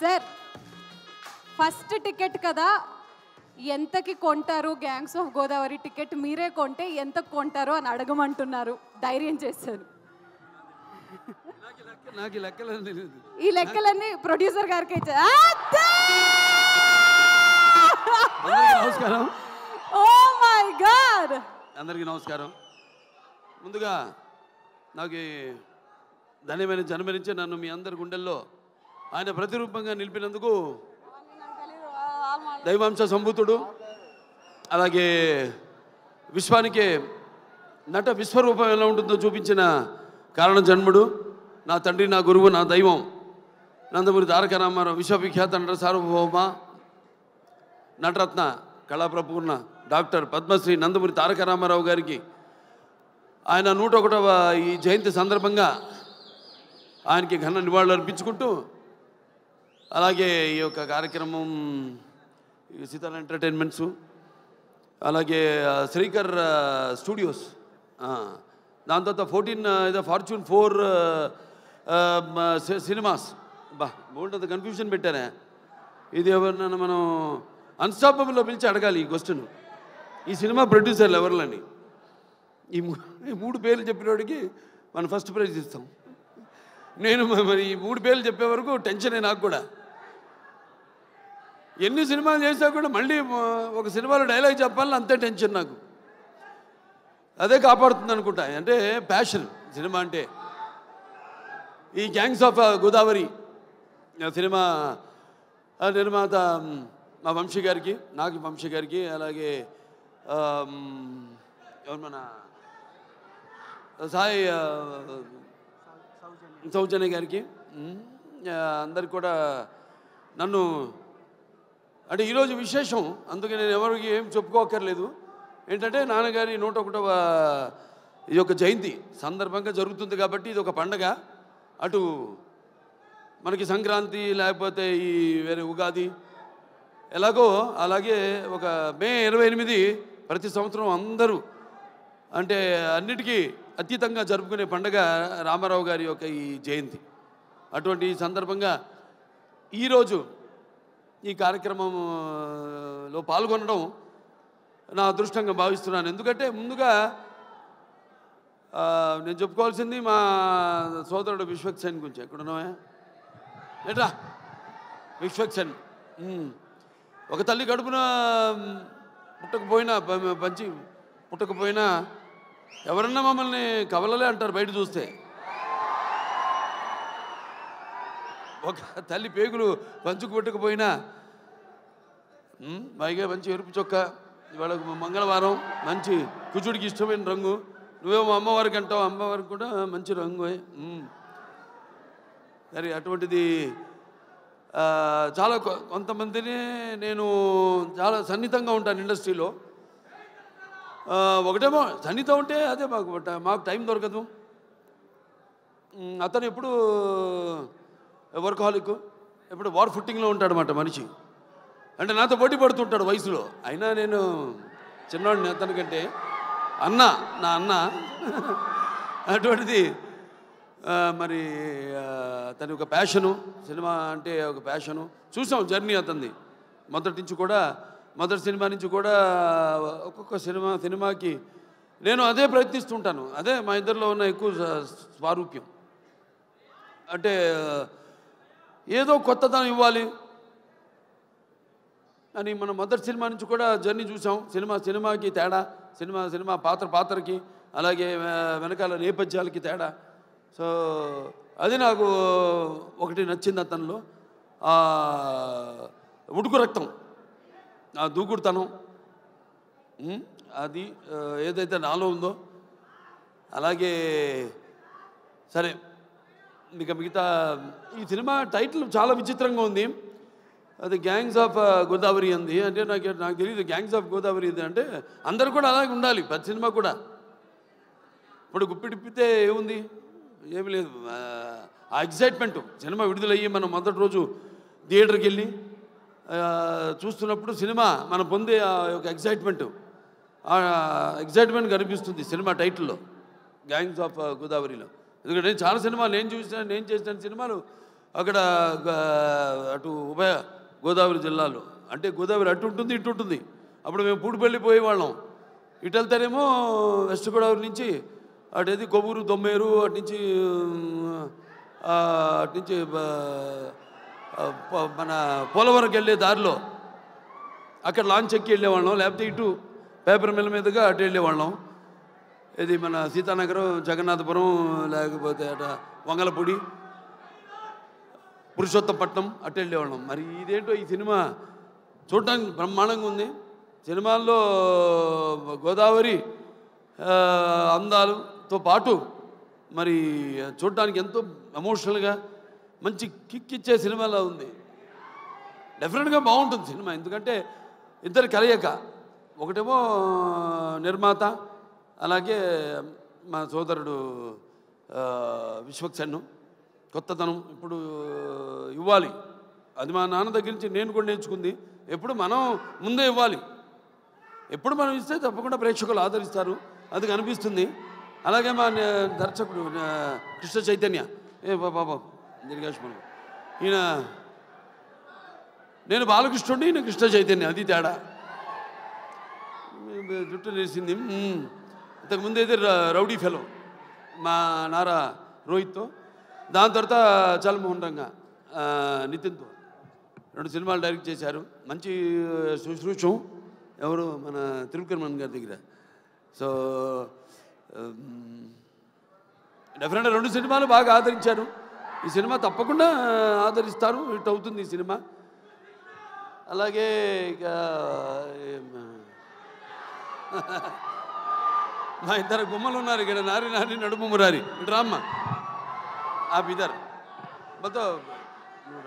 Sir first ticket కదా, ఎంతకి కొంటారు గ్యాంగ్స్ ఆఫ్ గోదావరి టికెట్? మీరే కొంటే ఎంత కొంటారు అని అడగమంటున్నారు. ధైర్యం చేశారు. ఈ లెక్కలన్నీ ప్రొడ్యూసర్ గారికి నమస్కారం. ఓ మై గాడ్, అందరికీ నమస్కారం. ముందుగా నాకు ధన్యమైన జన్మనిచ్చి నన్ను మీ అందరి గుండెల్లో ఆయన ప్రతిరూపంగా నిలిపినందుకు దైవాంశ సంభూతుడు, అలాగే విశ్వానికే నట విశ్వరూపం ఎలా ఉంటుందో చూపించిన కారణ జన్ముడు, నా తండ్రి, నా గురువు, నా దైవం నందమూరి తారక రామారావు, విశ్వవిఖ్యాత నట సార్వభౌమ నటరత్న కళాప్రపూర్ణ డాక్టర్ పద్మశ్రీ నందమూరి తారక రామారావు గారికి ఆయన 101వ ఈ జయంతి సందర్భంగా ఆయనకి ఘన నివాళులు అర్పించుకుంటూ, అలాగే ఈ యొక్క కార్యక్రమం సీతారాం ఎంటర్టైన్మెంట్స్, అలాగే శ్రీకర్ స్టూడియోస్, దాని తర్వాత 14 ఫార్చ్యూన్ 4 సినిమాస్, బాగుంటుంది, కన్ఫ్యూజన్ పెట్టారా? ఇది ఎవరినైనా మనం అన్స్టాపబుల్లో పిలిచి అడగాలి ఈ క్వశ్చన్. ఈ సినిమా ప్రొడ్యూసర్లు ఎవరిలని ఈ 3 పేర్లు చెప్పినోడికి మనం ఫస్ట్ ప్రైజ్ ఇస్తాం. నేను మరి ఈ 3 పేర్లు చెప్పే వరకు టెన్షనే నాకు కూడా. ఎన్ని సినిమాలు చేసా కూడా మళ్ళీ ఒక సినిమాలో డైలాగ్ చెప్పాలని అంతే టెన్షన్ నాకు. అదే కాపాడుతుంది అనుకుంటా. అంటే ప్యాషన్ సినిమా అంటే. ఈ గ్యాంగ్స్ ఆఫ్ గోదావరి సినిమా నిర్మాత మా వంశీ గారికి, నాకు వంశీ గారికి, అలాగే ఎవరు మన సాయి సౌజన్య గారికి, అందరికి కూడా నన్ను అంటే ఈరోజు విశేషం. అందుకే నేను ఎవరికి ఏం చెప్పుకోకర్లేదు. ఏంటంటే నాన్నగారి 101వ ఈ యొక్క జయంతి సందర్భంగా జరుగుతుంది కాబట్టి ఇది ఒక పండగ. అటు మనకి సంక్రాంతి, లేకపోతే ఈ వేరే ఉగాది ఎలాగో అలాగే ఒక మే 28 ప్రతి సంవత్సరం అందరూ అంటే అన్నిటికీ అతీతంగా జరుపుకునే పండగ రామారావు గారి యొక్క ఈ జయంతి. అటువంటి సందర్భంగా ఈరోజు ఈ కార్యక్రమంలో పాల్గొనడం నా అదృష్టంగా భావిస్తున్నాను. ఎందుకంటే ముందుగా నేను చెప్పుకోవాల్సింది మా సోదరుడు విశ్వక్సేన్ గురించి. ఎక్కడున్నావా ఏట్రా విశ్వక్సేన్? ఒక తల్లి కడుపున పుట్టకపోయినా ఎవరన్నా మమ్మల్ని కవలలే అంటారు బయట చూస్తే. ఒక తల్లి పేగులు పంచుకు పుట్టకపోయినా పైగా మంచి ఎరుపు చొక్క, ఇవాళ మంగళవారం, మంచి కుచుడికి ఇష్టమైన రంగు, నువ్వేమో అమ్మవారికి అంటావు, అమ్మవారికి కూడా మంచి రంగు. సరే, అటువంటిది చాలా కొంతమందిని నేను చాలా సన్నిహితంగా ఉంటాను ఇండస్ట్రీలో. ఒకటేమో సన్నిహితం ఉంటే అదే మాకు టైం దొరకదు. అతను ఎప్పుడు వర్కహాలిక్, ఎప్పుడు వార్ ఫుట్టింగ్లో ఉంటాడన్నమాట మనిషి. అంటే నాతో పోటీ పడుతుంటాడు వయసులో. అయినా నేను చిన్నవాడిని అతనికంటే. నా అన్న అటువంటిది. మరి అతని ఒక ప్యాషను, సినిమా అంటే ఒక ప్యాషను. చూసాం జర్నీ అతనిది మొదటి సినిమా నుంచి కూడా ఒక్కొక్క సినిమాకి నేను అదే ప్రయత్నిస్తుంటాను. అదే మా ఇద్దరిలో ఉన్న ఎక్కువ స్వారూప్యం. అంటే ఏదో కొత్తదనం ఇవ్వాలి అని మనం మొదటి సినిమా నుంచి కూడా జర్నీ చూసాం. సినిమాకి తేడా, సినిమా పాత్రకి, అలాగే వెనకాల నేపథ్యాలకి తేడా. సో అది నాకు ఒకటి నచ్చింది అతనిలో. ఉడుకు రక్తం, ఆ దూకుడుతనం, అది ఏదైతే నాలో ఉందో. అలాగే సరే, మిగతా ఈ సినిమా టైటిల్ చాలా విచిత్రంగా ఉంది. అది గ్యాంగ్స్ ఆఫ్ గోదావరి అంది. అంటే నాకు తెలియదు గ్యాంగ్స్ ఆఫ్ గోదావరి ఇది అంటే. అందరూ కూడా అలాగే ఉండాలి ప్రతి సినిమా కూడా. ఇప్పుడు గుప్పిడిప్పితే ఏముంది, ఏమి లేదు. ఆ ఎగ్జైట్మెంట్ సినిమా విడుదలయ్యి మనం మొదటి రోజు థియేటర్కి వెళ్ళి చూస్తున్నప్పుడు సినిమా మనం పొందే ఆ యొక్క ఎగ్జైట్మెంట్ కనిపిస్తుంది సినిమా టైటిల్లో, గ్యాంగ్స్ ఆఫ్ గోదావరిలో. ఎందుకంటే చాలా సినిమాలు నేను చేసిన సినిమాలు అక్కడ అటు ఉభయ గోదావరి జిల్లాలో, అంటే గోదావరి అటు ఉంటుంది ఇటు ఉంటుంది. అప్పుడు మేము పూడిపల్లి పోయేవాళ్ళం. ఇటు వెళ్తారేమో వెస్ట్ గోదావరి నుంచి అటేది కొవ్వూరు దొమ్మేరు, అటు నుంచి మన పోలవరంకి వెళ్ళే దారిలో అక్కడ లాంచ్ ఎక్కి వెళ్ళేవాళ్ళం, లేకపోతే ఇటు పేపర్ మిల్ మీదుగా అటు వెళ్ళేవాళ్ళం. ఇది మన సీతానగరం, జగన్నాథపురం, లేకపోతే అట వంగలపూడి, పురుషోత్తపట్నం అటు వెళ్ళేవాళ్ళం. మరి ఇదేంటో ఈ సినిమా చూడటానికి బ్రహ్మాండంగా ఉంది. సినిమాల్లో గోదావరి అందాలతో పాటు మరి చూడటానికి ఎంతో ఎమోషనల్గా మంచి కిక్ ఇచ్చే సినిమాలా ఉంది. డెఫినెట్గా బాగుంటుంది సినిమా. ఎందుకంటే ఇద్దరు కలయిక, ఒకటేమో నిర్మాత, అలాగే మా సోదరుడు విశ్వక్సేన్. కొత్తదనం ఇప్పుడు ఇవ్వాలి, అది మా నాన్న దగ్గర నుంచి నేను కూడా నేర్చుకుంది. ఎప్పుడు మనం ముందే ఇవ్వాలి, ఎప్పుడు మనం ఇస్తే తప్పకుండా ప్రేక్షకులు ఆదరిస్తారు, అది కనిపిస్తుంది. అలాగే మా దర్శకుడు కృష్ణ చైతన్య, బాబా దీర్ఘాష్మణం, ఈయన నేను బాలకృష్ణుడిని, ఈయన కృష్ణ చైతన్య, అది తేడా. జుట్టు నేసింది. ఇంతకుముందు అయితే రౌడీ ఫెలో మా నారా రోహిత్తో, దాని తర్వాత చల్మోహన్ రంగా నితిన్తో 2 సినిమాలు డైరెక్ట్ చేశారు. మంచి శుశ్రూషం ఎవరు మన త్రివిక్రమన్ గారి దగ్గర. సో డెఫినెట్గా 2 సినిమాలు బాగా ఆదరించారు. ఈ సినిమా తప్పకుండా ఆదరిస్తారు, హిట్ అవుతుంది ఈ సినిమా. అలాగే ఇక మా ఇద్దరు గుమ్మలు ఉన్నారు ఇక్కడ, నారి నారి నడుము మురారి. ఇటు రామ్మ, आप इधर बताओ,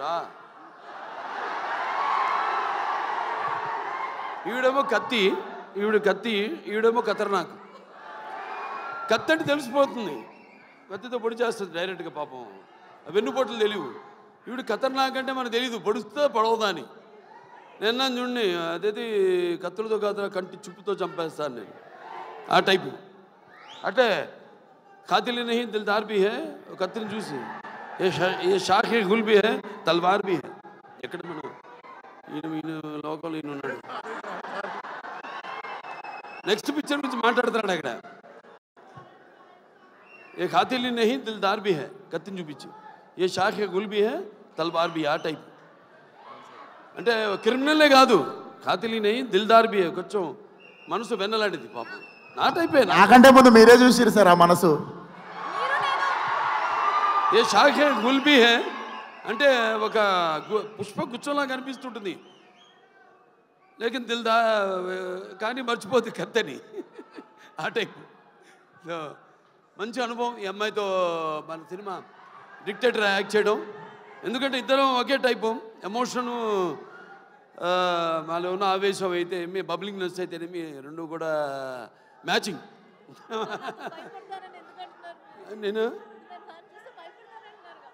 రా. ఈవిడేమో కత్తి, ఈవిడేమో ఖతర్నాక్. కత్తి అంటే తెలిసిపోతుంది, కత్తితో పొడి చేస్తుంది డైరెక్ట్గా. పాపం వెన్నుపోట్లు తెలియవు. ఈవిడ ఖతర్నాక్ అంటే మనకు తెలియదు, పొడుస్తుందా పొడవదా అని. నిన్న చూడండి, అదేది కత్తులతో కాదు కంటి చుప్పుతో చంపేస్తాను నేను, ఆ టైపు. అంటే ఖాతిల్ नहीं दिलदार भी है, కత్తిని చూసి ఏ షాఖే గుల్ भी है, తల్వార్ भी है. ఎక్కడ మనం ఈయన లోకల్ ఈయన ఉన్నాడు. నెక్స్ట్ పిక్చర్ గురించి మాట్లాడుతున్నాడు అక్కడ. ఏ ఖాతిల్ नहीं दिलदार भी है, కత్తిని చూపించి ఏ షాఖే గుల్ भी है, తల్వార్ भी, ఆ టైప్. అంటే క్రిమినల్లే కాదు, ఖాతిల్ नहीं दिलदार भी है, కొంచెం మనసు వెన్నలాంటిది పాపం. నా టైపే. నాకంటే ముందు మీరే చూసిరు సార్ ఆ మనసు. ఏ షాఖే గుల్ भी है అంటే ఒక పుష్ప గుచ్చంలా కనిపిస్తుంటుంది, లేకిన్ దిల్దా కానీ మర్చిపోద్ది కత్తని, ఆ టైప్. సో మంచి అనుభవం ఈ అమ్మాయితో మన సినిమా డిక్టేటర్ యాక్ట్ చేయడం. ఎందుకంటే ఇద్దరం ఒకే టైపు, ఎమోషను మాలో ఉన్న ఆవేశం అయితే ఏమి, బబ్లింగ్నెస్ అయితే ఏమి, రెండు కూడా మ్యాచింగ్. నేను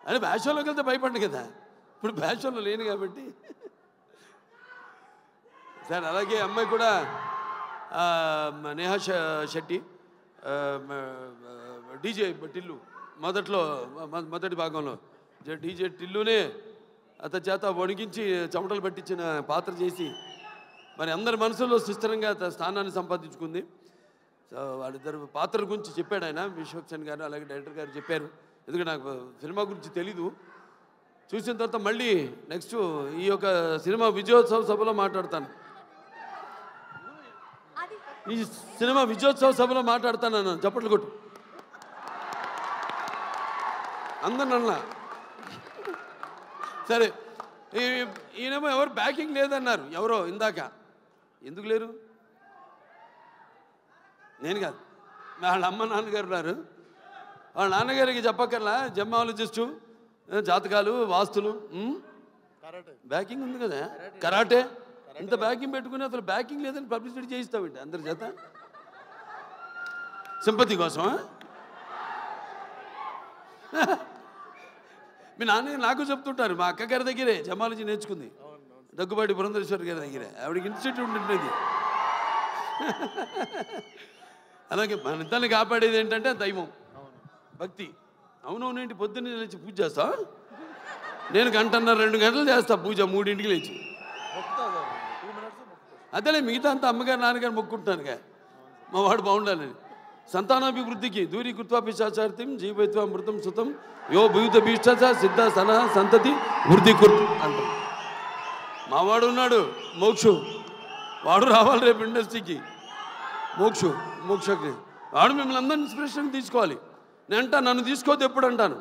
అంటే బ్యాషోలోకి వెళ్తే భయపడ్డు కదా, ఇప్పుడు బ్యాషోలో లేను కాబట్టి. సార్ అలాగే అమ్మాయి కూడా నేహా శెట్టి, డీజే టిల్లు, మొదటి భాగంలో డీజే టిల్లునే అతని చేత వణికించి చెమటలు పట్టించిన పాత్ర చేసి మరి అందరి మనసులో సుస్థిరంగా స్థానాన్ని సంపాదించుకుంది. సో వాళ్ళిద్దరు పాత్ర గురించి చెప్పాడు ఆయన, విశ్వక్సేన్ గారు అలాగే డైరెక్టర్ గారు చెప్పారు. ఎందుకంటే నాకు సినిమా గురించి తెలీదు. చూసిన తర్వాత మళ్ళీ నెక్స్ట్ ఈ యొక్క సినిమా విజయోత్సవ సభలో మాట్లాడతాను. ఈ సినిమా విజయోత్సవ సభలో మాట్లాడతాను. చప్పట్లు కొట్టు అందరినన్నా. సరే, ఈయనేమో ఎవరు బ్యాకింగ్ లేదన్నారు, ఎవరో ఇందాక. ఎందుకు లేరు? నేను కాదు, వాళ్ళ అమ్మ నాన్నగారు ఉన్నారు. వాళ్ళ నాన్నగారికి చెప్పక్కర్లా, జెమ్మాలజిస్టు, జాతకాలు, వాస్తులు, బ్యాకింగ్ ఉంది కదా, కరాటే. ఇంత బ్యాకింగ్ పెట్టుకుని అసలు బ్యాకింగ్ లేదని పబ్లిసిటీ చేయిస్తామండి అందరి చేత, సింపతి కోసం. మీ నాన్న నాకు చెప్తుంటారు, మా అక్క గారి దగ్గరే జమాలజీ నేర్చుకుంది, దగ్గుబాటి పురంధరేశ్వరి గారి దగ్గరే. ఆవిడకి ఇన్స్టిట్యూట్ ఉంటుంది. అలాగే మన ఇద్దరిని కాపాడేది ఏంటంటే దైవం, భక్తి. అవునవునేంటి పొద్దున్నే లేచి పూజ చేస్తా, నేను గంటన్నర 2 గంటలు చేస్తా పూజ 3ంటికి లేచి. అదేలే మిగతా అంతా అమ్మగారు నాన్నగారు మొక్కుంటున్నానుగా మా వాడు బాగుండాలని. సంతానాభివృద్ధికి దూరీ కృత్వా పిశాచార్తిం జీవైత్వ అమృతం సుతం యో భూత భీష్ట సిద్ధ సన సంతతి వృద్ధి కుర్త్ అంటాం. మా వాడు ఉన్నాడు మోక్షు, వాడు రావాలి రేపు ఇండస్ట్రీకి. మోక్షకి వాడు మిమ్మల్ని అందరినీ ఇన్స్పిరేషన్ తీసుకోవాలి. నేను అంటా నన్ను తీసుకోవద్దు ఎప్పుడు అంటాను.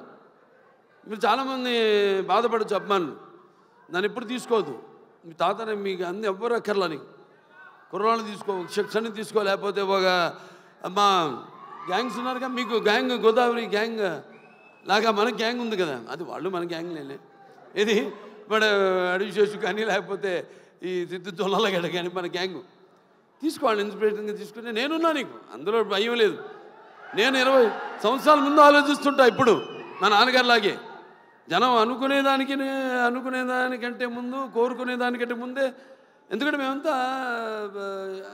మీరు చాలామంది బాధపడచ్చు అభిమానులు, నన్ను ఎప్పుడు తీసుకోవద్దు. మీ తాతనే మీకు అన్ని ఎవ్వరు అక్కర్లని కుర్రాళ్ళు తీసుకో, శిక్షణ తీసుకో, లేకపోతే ఒక మా గ్యాంగ్స్ ఉన్నారుగా మీకు గ్యాంగ్ గోదావరి గ్యాంగ్ లాగా మన గ్యాంగ్ ఉంది కదా, అది వాళ్ళు మన గ్యాంగ్ లేలే. ఇది మన అడివిశేషు కానీ లేకపోతే ఈ తిత్తు తొల్లగడ్డ కానీ మన గ్యాంగ్ తీసుకోవాలి. ఇన్స్పిరేషన్గా తీసుకుంటే నేనున్నా, నీకు అందులో భయం లేదు. నేను 20 సంవత్సరాల ముందు ఆలోచిస్తుంటా. ఇప్పుడు మా నాన్నగారిలాగే జనం అనుకునేదానికంటే ముందు, కోరుకునేదానికంటే ముందే. ఎందుకంటే మేమంతా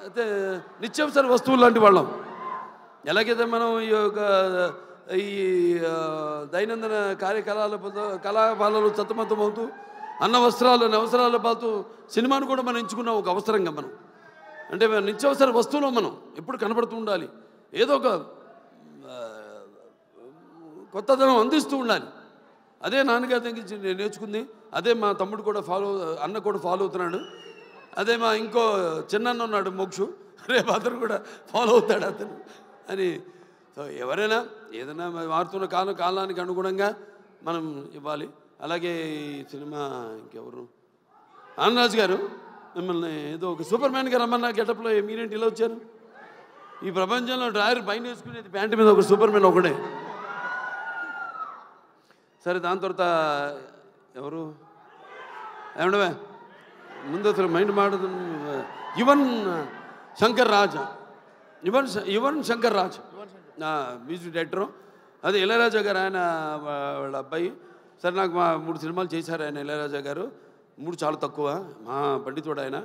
అయితే నిత్యావసర వస్తువులు లాంటి వాళ్ళం. ఎలాగైతే మనం ఈ దైనందిన కళాపాలలో సతమతమవుతూ అన్న వస్త్రాలు అవసరాలు పాతూ సినిమాను కూడా మనం ఎంచుకున్నాం ఒక అవసరంగా. మనం అంటే నిత్యావసర వస్తువులో మనం ఎప్పుడు కనబడుతూ ఉండాలి, ఏదో ఒక కొత్తదనం అందిస్తూ ఉండాలి. అదే నాన్నగారి దగ్గర నేను నేర్చుకుంది. అదే మా తమ్ముడు కూడా అన్న కూడా ఫాలో అవుతున్నాడు. అదే మా ఇంకో చిన్న ఉన్నాడు మోక్షు, రేపు అతను కూడా ఫాలో అవుతాడు అతను అని. సో ఎవరైనా ఏదైనా మారుతున్న కాలానికి అనుగుణంగా మనం ఇవ్వాలి. అలాగే ఈ సినిమా ఇంకెవరు ఆనందరాజు గారు మిమ్మల్ని ఏదో ఒక సూపర్ మ్యాన్గా రమ్మన్న గెటప్లో మీరేంటి ఇలా వచ్చారు? ఈ ప్రపంచంలో డ్రాయర్ పైన వేసుకునేది ప్యాంటు మీద ఒక సూపర్ మ్యాన్ ఒకడే. సరే దాని తర్వాత ఎవరు ఏమండవే ముందు అసలు మైండ్ మాడదు. Yuvan Shankar Raja music director. అదే ఇళయరాజా గారు, ఆయన వాళ్ళ అబ్బాయి. సరే నాకు మా 3 సినిమాలు చేశారు ఆయన ఇళయరాజా గారు. 3 చాలా తక్కువ. మా పండితుడు ఆయన.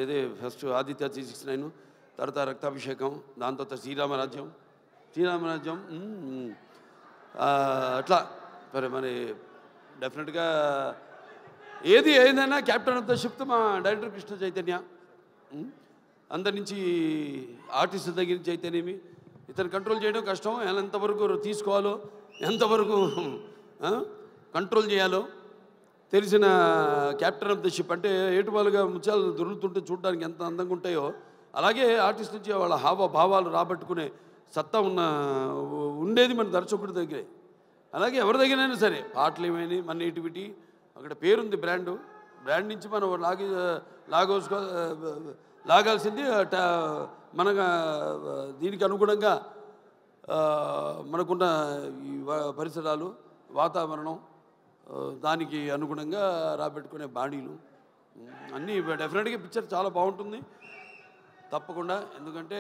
ఇదే ఫస్ట్ ఆదిత్య 369, తర్వాత రక్తాభిషేకం, దాని తర్వాత శ్రీరామరాజ్యం అట్లా. మరి డెఫినెట్గా ఏదైనా క్యాప్టెన్ ఆఫ్ ద షిప్ మా డైరెక్టర్ కృష్ణ చైతన్య. అందరి నుంచి ఆర్టిస్ట్ దగ్గర నుంచి అయితేనేమి ఇతను కంట్రోల్ చేయడం కష్టం. ఎంతవరకు తీసుకోవాలో, ఎంతవరకు కంట్రోల్ చేయాలో తెలిసిన క్యాప్టెన్ ఆఫ్ ద షిప్. అంటే ఏటువాలుగా ముత్యాలు దొరుకుతుంటే చూడడానికి ఎంత అందంగా ఉంటాయో, అలాగే ఆర్టిస్ట్ నుంచి వాళ్ళ హావభావాలు రాబట్టుకునే సత్తా ఉండేది మన దర్శకుడి దగ్గరే. అలాగే ఎవరి దగ్గరైనా సరే పాటలు ఏమైనా మన నేటివిటీ అక్కడ పేరుంది, బ్రాండ్ నుంచి మనం లాగాల్సింది మన దీనికి అనుగుణంగా మనకున్న ఈ పరిసరాలు, వాతావరణం, దానికి అనుగుణంగా రాబెట్టుకునే బాడీలు అన్నీ డెఫినెట్గా పిక్చర్ చాలా బాగుంటుంది తప్పకుండా. ఎందుకంటే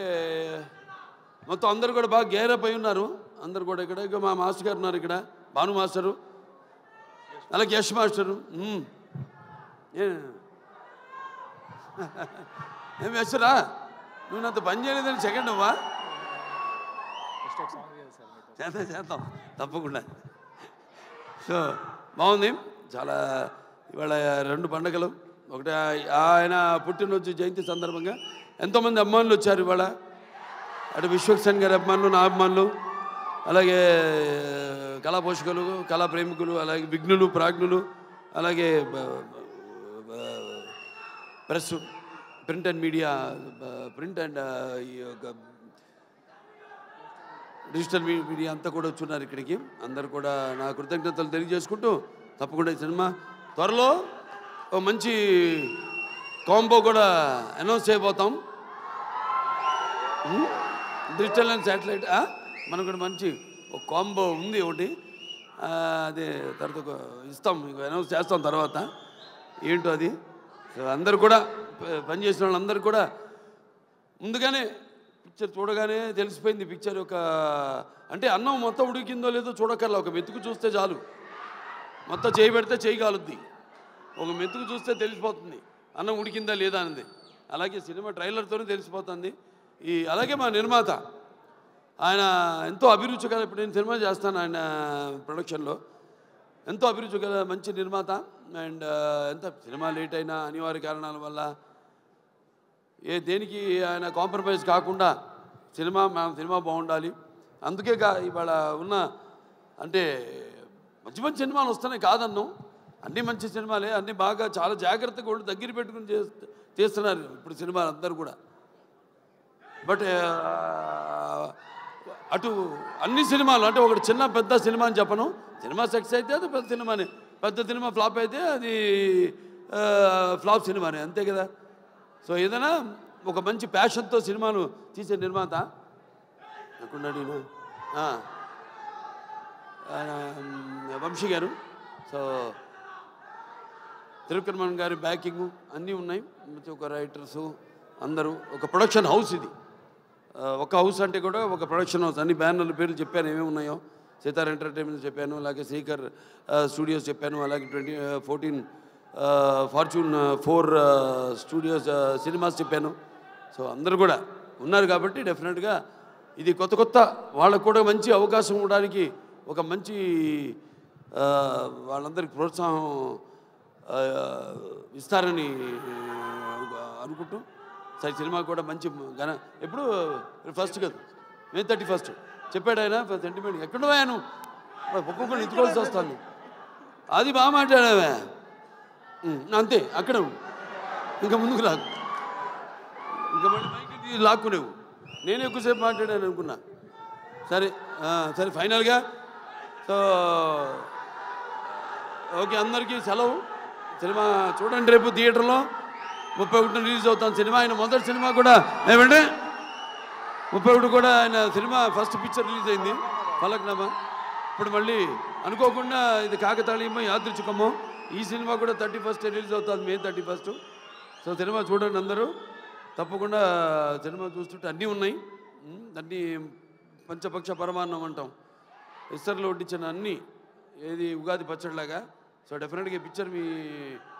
మొత్తం అందరూ కూడా బాగా గేరప్ అయి ఉన్నారు. అందరు కూడా ఇక్కడ మా మాస్టర్ గారు ఉన్నారు, ఇక్కడ భాను మాస్టరు, అలాగే యశ్ మాస్టరు. ఏం యశ్రా నువ్వు నాతో పని చేయలేదని సెకండ్ అవ్వా? చేద్దాం తప్పకుండా. సో బాగుంది చాలా. ఇవాళ 2 పండుగలు, ఒకటి ఆయన పుట్టినరోజు జయంతి సందర్భంగా ఎంతోమంది అభిమానులు వచ్చారు ఇవాళ. అటు విశ్వక్సేన్ గారి అభిమానులు, నా అభిమానులు, అలాగే కళా పోషకులు, కళా ప్రేమికులు, అలాగే విఘ్నులు, ప్రాజ్ఞులు, అలాగే press, print and media, print and digital media అంతా కూడా వచ్చున్నారు ఇక్కడికి. అందరు కూడా నా కృతజ్ఞతలు తెలియజేసుకుంటూ తప్పకుండా ఈ సినిమా త్వరలో ఒక మంచి కాంబో కూడా అనౌన్స్ చేయబోతాం. డిజిటల్ అండ్ శాటిలైట్ మనకు కూడా మంచి ఒక కాంబో ఉంది ఒకటి. అదే తర్వాత ఇస్తాం, మీకు అనౌన్స్ చేస్తాం తర్వాత ఏంటో అది. అందరు కూడా పనిచేసిన వాళ్ళందరూ కూడా ముందుగానే పిక్చర్ చూడగానే తెలిసిపోయింది. పిక్చర్ యొక్క అంటే అన్నం మొత్తం ఉడికిందో లేదో చూడక్కర్లా, ఒక మెతుకు చూస్తే చాలు. మొత్తం చేయి పెడితే చేయి కాలుద్ది, ఒక మెతుకు చూస్తే తెలిసిపోతుంది అన్నం ఉడికిందా లేదా అన్నది. అలాగే సినిమా ట్రైలర్తోనే తెలిసిపోతుంది. అలాగే మా నిర్మాత ఆయన ఎంతో అభిరుచిగా, ఇప్పుడు నేను సినిమా చేస్తాను ఆయన ప్రొడక్షన్లో. ఎంతో అభిరుచి గల మంచి నిర్మాత. అండ్ ఎంత సినిమా లేట్ అయినా అనివార్య కారణాల వల్ల దేనికి ఆయన కాంప్రమైజ్ కాకుండా మన సినిమా బాగుండాలి. అందుకే ఇవాళ ఉన్న అంటే మంచి మంచి సినిమాలు వస్తున్నాయి కాదన్నాం, అన్నీ మంచి సినిమాలే, అన్నీ బాగా చాలా జాగ్రత్తగా వాళ్ళు దగ్గర పెట్టుకుని చేస్తున్నారు ఇప్పుడు సినిమాలు అందరూ కూడా. బట్ అటు అన్ని సినిమాలు అంటే ఒకటి చిన్న పెద్ద సినిమా అని చెప్పను, సినిమా సక్సెస్ అయితే అది పెద్ద సినిమానే, పెద్ద సినిమా ఫ్లాప్ అయితే అది ఫ్లాప్ సినిమానే, అంతే కదా. సో ఏదైనా ఒక మంచి ప్యాషన్తో సినిమాలు తీసే నిర్మాత ఎక్కడున్నాడు వంశీ గారు. సో త్రివిక్రమన్ గారి బ్యాకింగు అన్నీ ఉన్నాయి, ఒక రైటర్సు అందరూ, ఒక ప్రొడక్షన్ హౌస్ ఇది. ఒక హౌస్ అంటే కూడా ఒక ప్రొడక్షన్ హౌస్. అన్ని బ్యానర్ల పేర్లు చెప్పాను ఏమేమి ఉన్నాయో, సితార్ ఎంటర్టైన్మెంట్ చెప్పాను, అలాగే శ్రీకర్ స్టూడియోస్ చెప్పాను, అలాగే 14 ఫార్చ్యూన్ 4 స్టూడియోస్ సినిమాస్ చెప్పాను. సో అందరూ కూడా ఉన్నారు కాబట్టి డెఫినెట్గా ఇది కొత్త వాళ్ళకు కూడా మంచి అవకాశం ఇవ్వడానికి ఒక మంచి వాళ్ళందరికీ ప్రోత్సాహం ఇస్తారని అనుకుంటూ సరే సినిమా కూడా మంచి ఎప్పుడు ఫస్ట్ కదా May 31 చెప్పాడు ఆయన సెంటిమెంట్. ఎక్కడో ఆయన ఒక్కొక్కరు ఎత్తుకోవాల్సి వస్తాను, అది బాగా మాట్లాడావే అంతే, అక్కడ ఇంకా ముందుకు లాగు, ఇంకా మళ్ళీ మైకి లాక్కునేవు. నేను ఎక్కువసేపు మాట్లాడాను అనుకున్నా. సరే సరే ఫైనల్గా సో ఓకే, అందరికీ సెలవు. సినిమా చూడండి, రేపు థియేటర్లో 31 రిలీజ్ అవుతాను సినిమా. ఆయన మొదటి సినిమా కూడా ఏమంటే 31 కూడా ఆయన సినిమా ఫస్ట్ పిక్చర్ రిలీజ్ అయింది ఫలక్నామా. ఇప్పుడు మళ్ళీ అనుకోకుండా ఇది కాకతాళీయమో యాదృచ్ఛికమో ఈ సినిమా కూడా 31 రిలీజ్ అవుతుంది, May 31. సో సినిమా చూడండి అందరూ తప్పకుండా. సినిమా చూస్తుంటే అన్నీ ఉన్నాయి, అన్నీ పంచపక్ష పరమాన్నం అంటాం, ఇస్తర్లో వడ్డించిన అన్నీ, ఏది ఉగాది పచ్చడిలాగా. సో డెఫినెట్గా ఈ పిక్చర్ మీ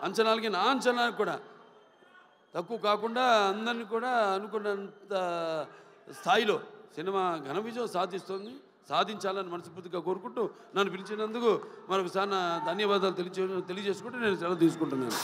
అంచనాలకి నా అంచనాలకు కూడా తక్కువ కాకుండా అందరినీ కూడా అనుకున్నంత స్థాయిలో సినిమా ఘన విజయం సాధించాలని మనస్ఫూర్తిగా కోరుకుంటూ నన్ను పిలిచినందుకు మరొకసారి నా ధన్యవాదాలు తెలియజేసుకుంటూ నేను సెలవు తీసుకుంటున్నాను.